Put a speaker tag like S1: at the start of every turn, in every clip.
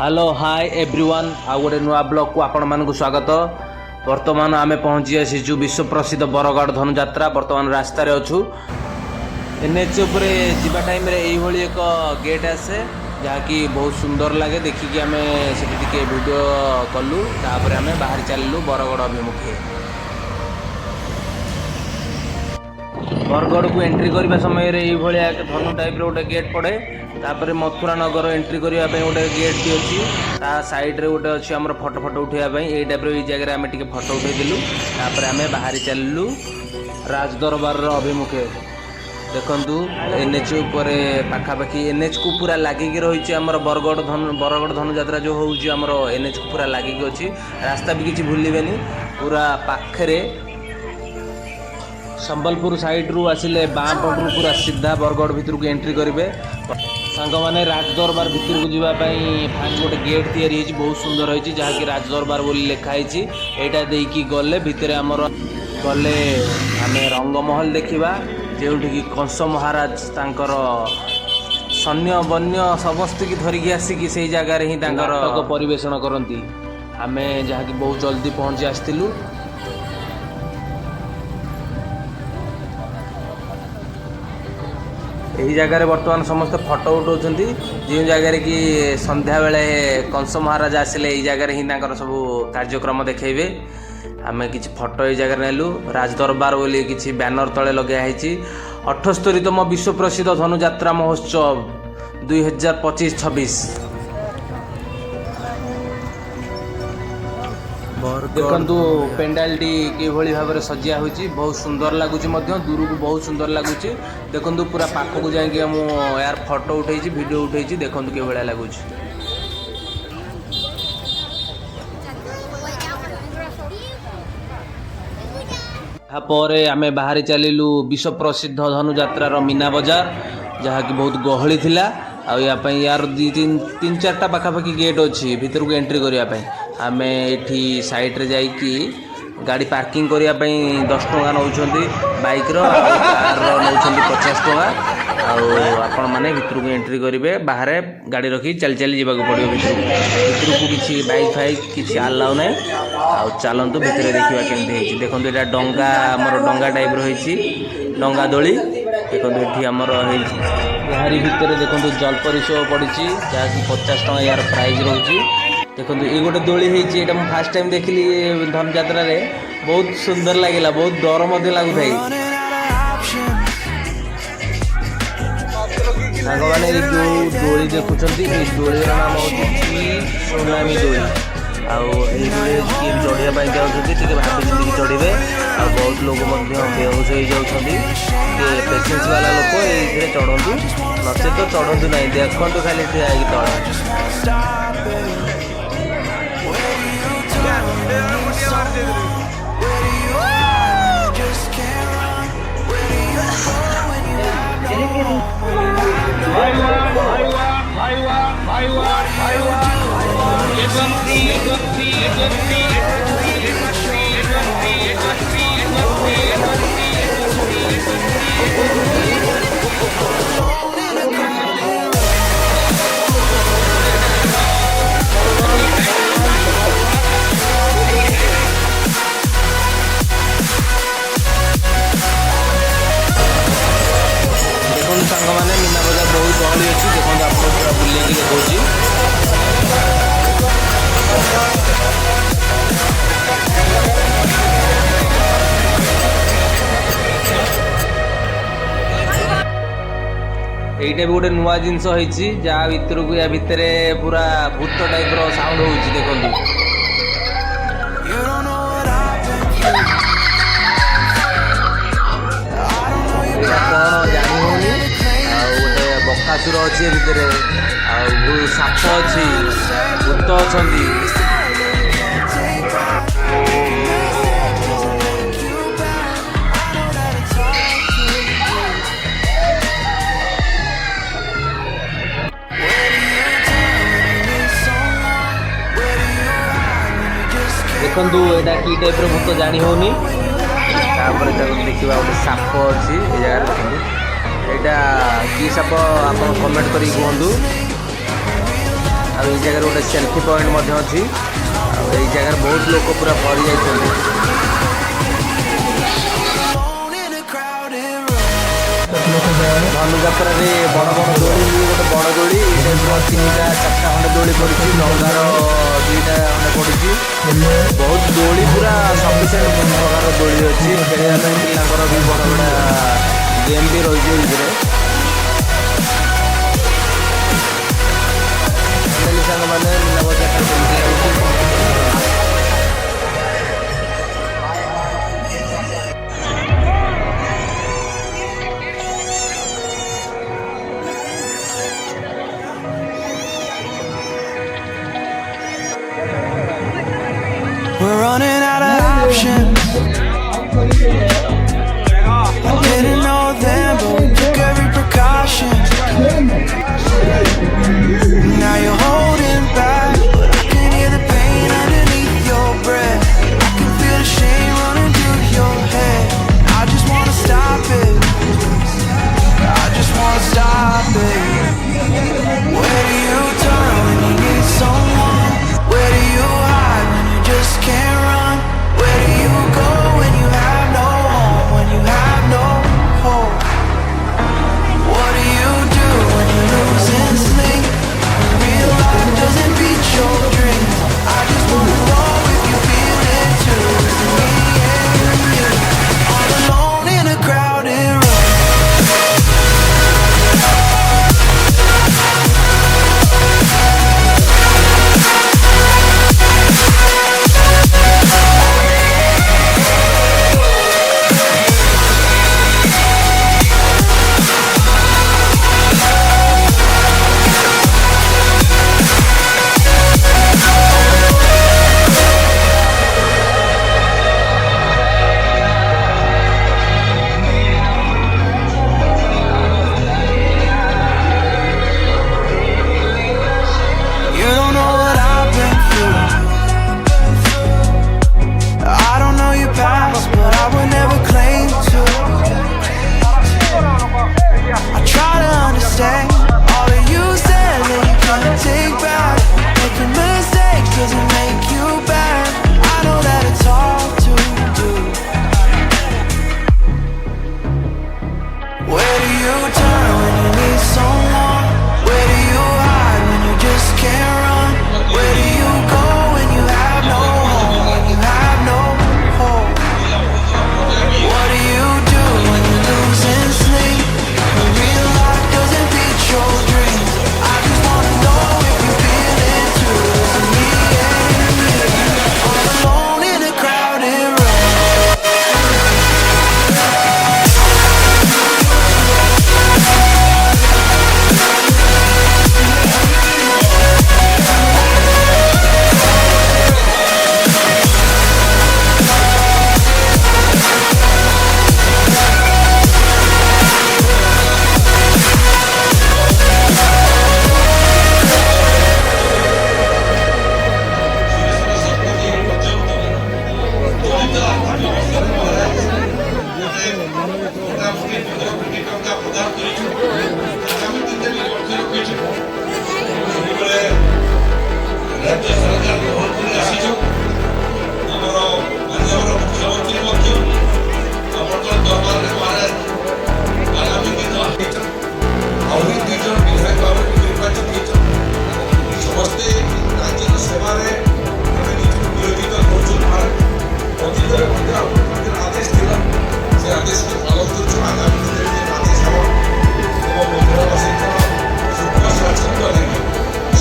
S1: Hello hi everyone आ गोटे नुआ blog को आपण मानक स्वागत। वर्तमान आमे पहुंची आसीचु विश्व प्रसिद्ध बरगढ़ धनुयात्रा। वर्तमान रास्तार अच्छु एनएच उपरे जीवा टाइम रे एई भली एक गेट आसे जहाँकि बहुत सुंदर लगे देखिकी आमे सेठी टिके वीडियो कलु। तापर आमे बाहर चललु बरगढ़ अभिमुखे। बरगढ़ को एंट्री करने समय धनु टाइप गोटे गेट पड़े। तापर मथुरा नगर एंट्री करने गोटे गेट भी अच्छी ता साइड रे गोटे अच्छी आम फोटो फोटो उठाइबा ये टाइप जगह आम टे फोटो उठेलु। तापर आम बाहरी चलू राजदरबार अभिमुखे। देखु एनएच उपर पाखापाखि एनएच को पूरा लगिकी रही बरगढ़ धनुयात्रा जो होमर एनएच को पूरा लगिकी अच्छी। रास्ता भी किसी भूलिबेनी पूरा पाखरे संबलपुर साइड रू आसिले बाँ पटू पूरा सीधा बरगढ़ भितर को एंट्री करेंगे। सांग मैंने राजदरबार भितर को जावाई फास्ट गोटे गेट तैयारी बहुत सुंदर होती जहाँकि राजदरबार बोली लिखाई। यहाँ देकी गले भितर आमर गले आम रंगमहल देखा जो कंस महाराज तांकर सैन्य बन्य समस्त की धरिकी आसिकी से जगार ही नाटक परिवेषण करती। आम जहाँकि बहुत जल्दी पहुँची आसलु। यही जगह बर्तमान समस्त फोटो उठाऊँ जो जगह कि संध्या बेले कंस महाराज आसिले यही जगह ही सब कार्यक्रम देखेबे। आम कि फोटो ये जगह नेलु। राजदरबार बोली किसी बैनर तले लगाई 78तम विश्व प्रसिद्ध धनुयात्रा महोत्सव 2025-26। देखु पेंडाल टी कि भाव में सजिया हो बहुत सुंदर लगुच दूर को बहुत सुंदर लगुच। देखु पूरा पाख को जाकि यार फोटो उठे वीडियो उठे देखु कि भाया लगुच। आमे बाहरी चलू विश्व प्रसिद्ध धनुयात्रा मीना बजार जहाँकि बहुत गहली थिला। यार तीन चार्टा पाखापाखि गेट अच्छी भितर को एंट्री करने। आम ये साइड रे जाइकी गाड़ी पार्किंग करने 10 टଙ୍କା नौ बाइक कार नौ 50 टଙ୍କା। आपण मैंने भितर को एंट्री करेंगे बाहर गाड़ी रखी चल चली जावाक पड़ो। भितर को किसी बाइक फाइक किसी आलाउ ना चलतु भितर देखा केमती। देखो यहाँ डंगा आमर डंगा टाइप रही डंगा दोली। देखो ये आमर यारी भितर देखो जलपरी शो पड़ी जहाँकि 50 टଙ୍କା यार प्राइज रोचे। देखो ये गोटे दोली है फास्ट टाइम देखली धनुयात्रा रे बहुत सुंदर लगे बहुत डर लगुता। मैंने जो दोली देखुं ये दोली नाम हूँ सुनामी दोली। आई चढ़ाई जाते भाभी चढ़े बहुत लोग बेहोश हो जाती। पेसेंस वाला लोग ये चढ़ू नचे तो चढ़ू ना देखु खाली ठिया तला। सांग मैंने मीना बजार बहुत गहली अच्छी देखो आप पूरा बुलेकी देखा। यहीटा भी गोटे नुआ जिनस जहाँ भर को या भितर पूरा भूत टाइप साउंड हो देखो। कौन जानी होनी गोटे बकासुर अच्छे भितर साप अच्छी भूत अच्छा। देखु यहाँ कि टाइप भूत जानी होनी। देखा गोटे साप अच्छी जगह देखते यहाँ कि साप आप कमेंट कर कहूँ। आई जगह गोटे सेल्फी पॉइंट अच्छी आई जगह बहुत लोग पूरा भरी जाइए। धनुजात्रा बड़ बड़ दोली गोटे बड़ दोली तीनटा चार्टा खंडे दोली पड़ी डंगार दुईटा खंडे पड़ी बहुत दोली पूरा सफिसीयंट प्रकार दोली अच्छी खेलने पिलांर भी बड़ा बड़ा गेम भी रही सांग मैंने मीना बजार
S2: We're running out of options. I didn't know then, but we took every precaution. Now you're holding back, but I can hear the pain underneath your breath. I can feel the shame running through your head. I just wanna stop it. I just wanna stop it. Where do you turn when you need someone? Where do you hide when you just can't run? Where do you go when you have no home? When you have no hope? What do you do when you're losing sleep? When real life doesn't beat your dreams? I just wanna know if you feel it too. Me and you, all alone in a crowded room.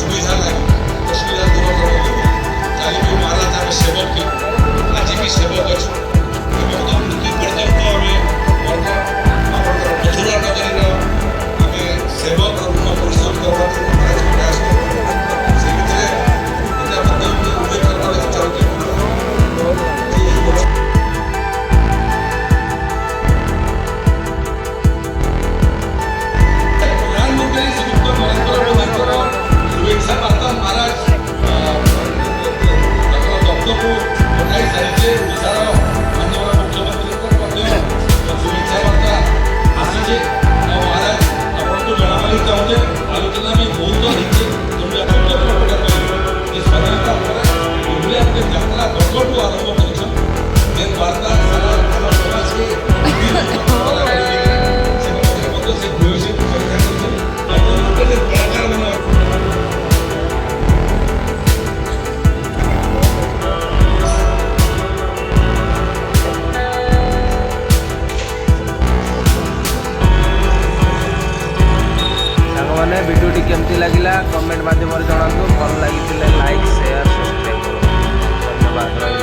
S3: सुविधा लगी, असुविधा दूर करो।
S1: केमती लगिला comment माध्यम जनातु भल लगी like share subscribe करो धन्यवाद।